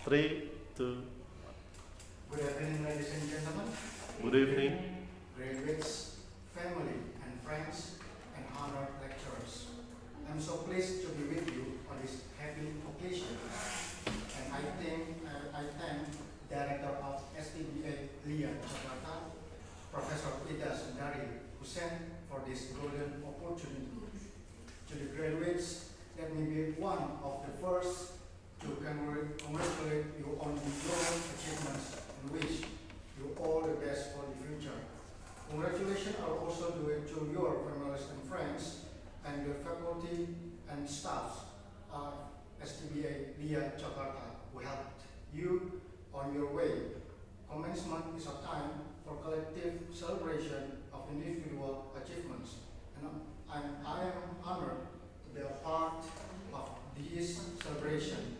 Three, two. Good evening, ladies and gentlemen, Good evening. graduates, family, and friends, and honored lecturers. I'm so pleased to be with you on this happy occasion, and I thank Director of STBA LIA Jakarta, Professor Ida Sundari Hussein, for this golden opportunity. To the graduates, let me be one of the first to congratulate you on your achievements and wish you all the best for the future. Congratulations are also due to your families and friends and the faculty and staff of STBA LIA Jakarta who helped you on your way. Commencement is a time for collective celebration of individual achievements, and I am honored to be a part of this celebration.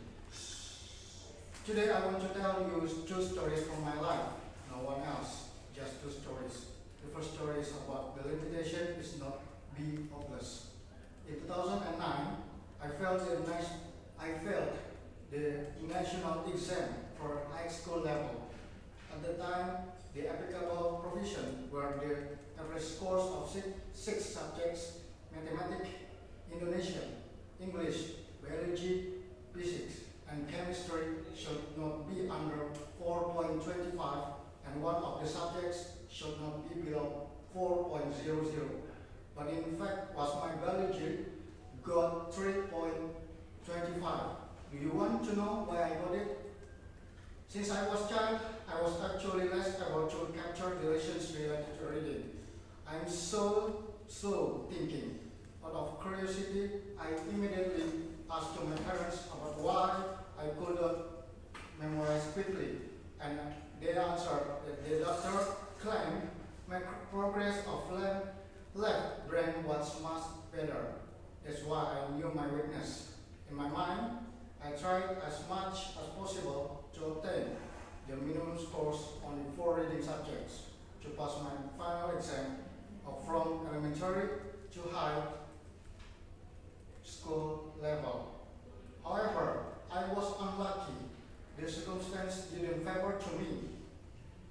Today I want to tell you two stories from my life, no one else, just two stories. The first story is about the limitation is not be hopeless. In 2009, I failed the national exam for high school level. At the time, the applicable provision were the average scores of six subjects: mathematics, Indonesian, English, biology, physics, and chemistry should not be under 4.25, and one of the subjects should not be below 4.00. But in fact, was my biology got 3.25. Do you want to know why I got it? Since I was child, I was actually less able to capture the lessons related to reading. I'm so thinking. Out of curiosity, I immediately asked to my parents about why I could not memorize quickly, and they answered that the doctor claimed my progress of left brain was much better. That's why I knew my weakness. In my mind, I tried as much as possible to obtain the minimum scores on the 4 reading subjects to pass my final exam from elementary to high school level. However, I was unlucky. The circumstance didn't favor to me.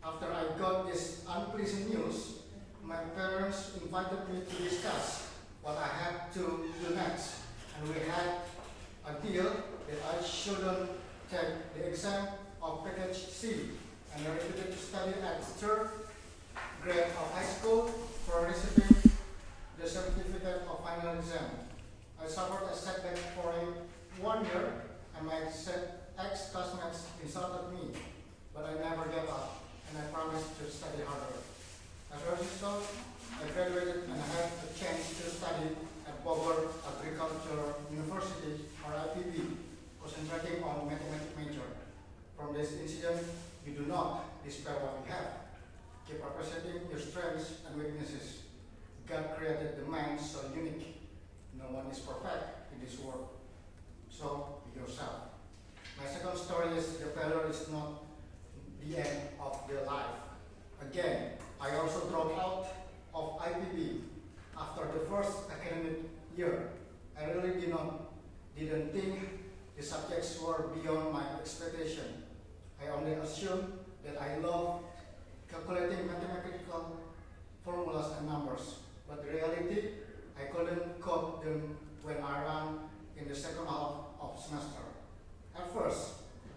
After I got this unpleasant news, my parents invited me to discuss what I had to do next, and we had a deal that I shouldn't take the exam of package C, and I refused to study at third grade of high school for receiving the certificate of final exam. I suffered a setback for 1 year, and my ex-classmates insulted me, but I never gave up, and I promised to study harder. As a result, I graduated and I had a chance to study at Bogor Agricultural University, or IPB, concentrating on mathematics major. From this incident, you do not despair what you have. Keep appreciating your strengths and weaknesses. God created the man so unique. No one is perfect in this world. So, be yourself. My second story is the failure is not the end of the life. Again, I also dropped out of IPB after the first academic year. I really didn't think the subjects were beyond my expectation. I only assumed that I loved calculating mathematical formulas and numbers, but in reality, I couldn't cope them when I ran in the second half of semester. At first,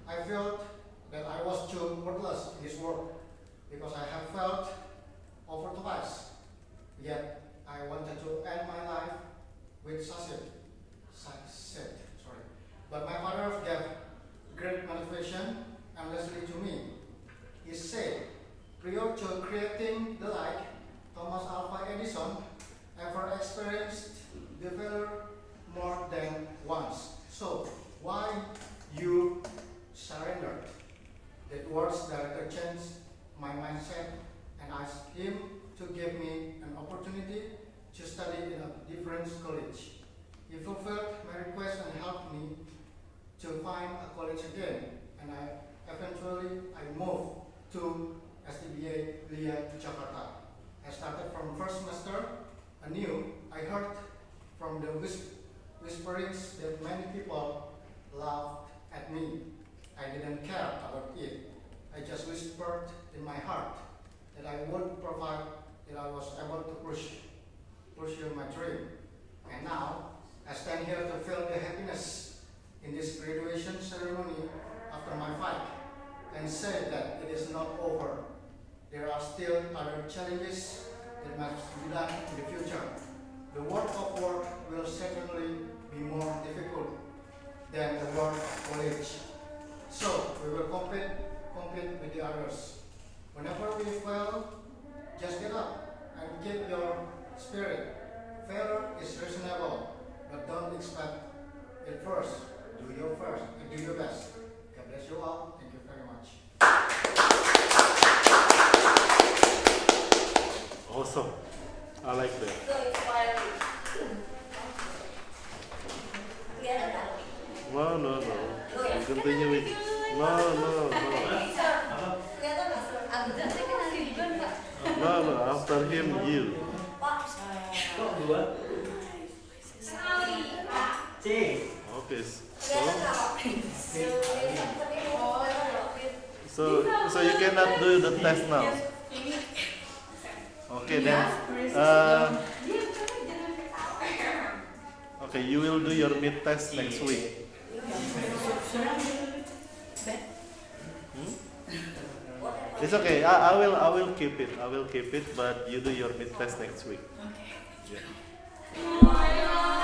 I felt that I was too worthless in this work because I have failed over twice. Yet, I wanted to end my life with success. But my father gave great motivation endlessly to me. He said, prior to creating the light, Thomas Alva Edison ever experienced the failure more than once. So, why you surrendered? That words directly changed my mindset, and asked him to give me an opportunity to study in a different college. He fulfilled my request and helped me to find a college again, and eventually I moved to STBA LIA Jakarta. I started from first semester anew. I heard from the whisperings that many people laughed at me. I didn't care about it. I just whispered in my heart that I would provide, that I was able to pursue my dream. And now, I stand here to feel the happiness in this graduation ceremony after my fight and say that it is not over. There are still other challenges that must be done in the future. The world of work will certainly be more difficult than the world of college. So we will compete with the others. Whenever we fail, just get up and keep your spirit. Failure is reasonable, but don't expect it first. Do your best. God bless you all. Thank you very much. Awesome. I like that. So inspiring. No. Continue with. No. No. After him, you. Okay. So you cannot do the test now. Okay then. Okay, you will do your mid test next week. It's okay. I will keep it. I will keep it. But you do your mid test next week. Okay. Yeah.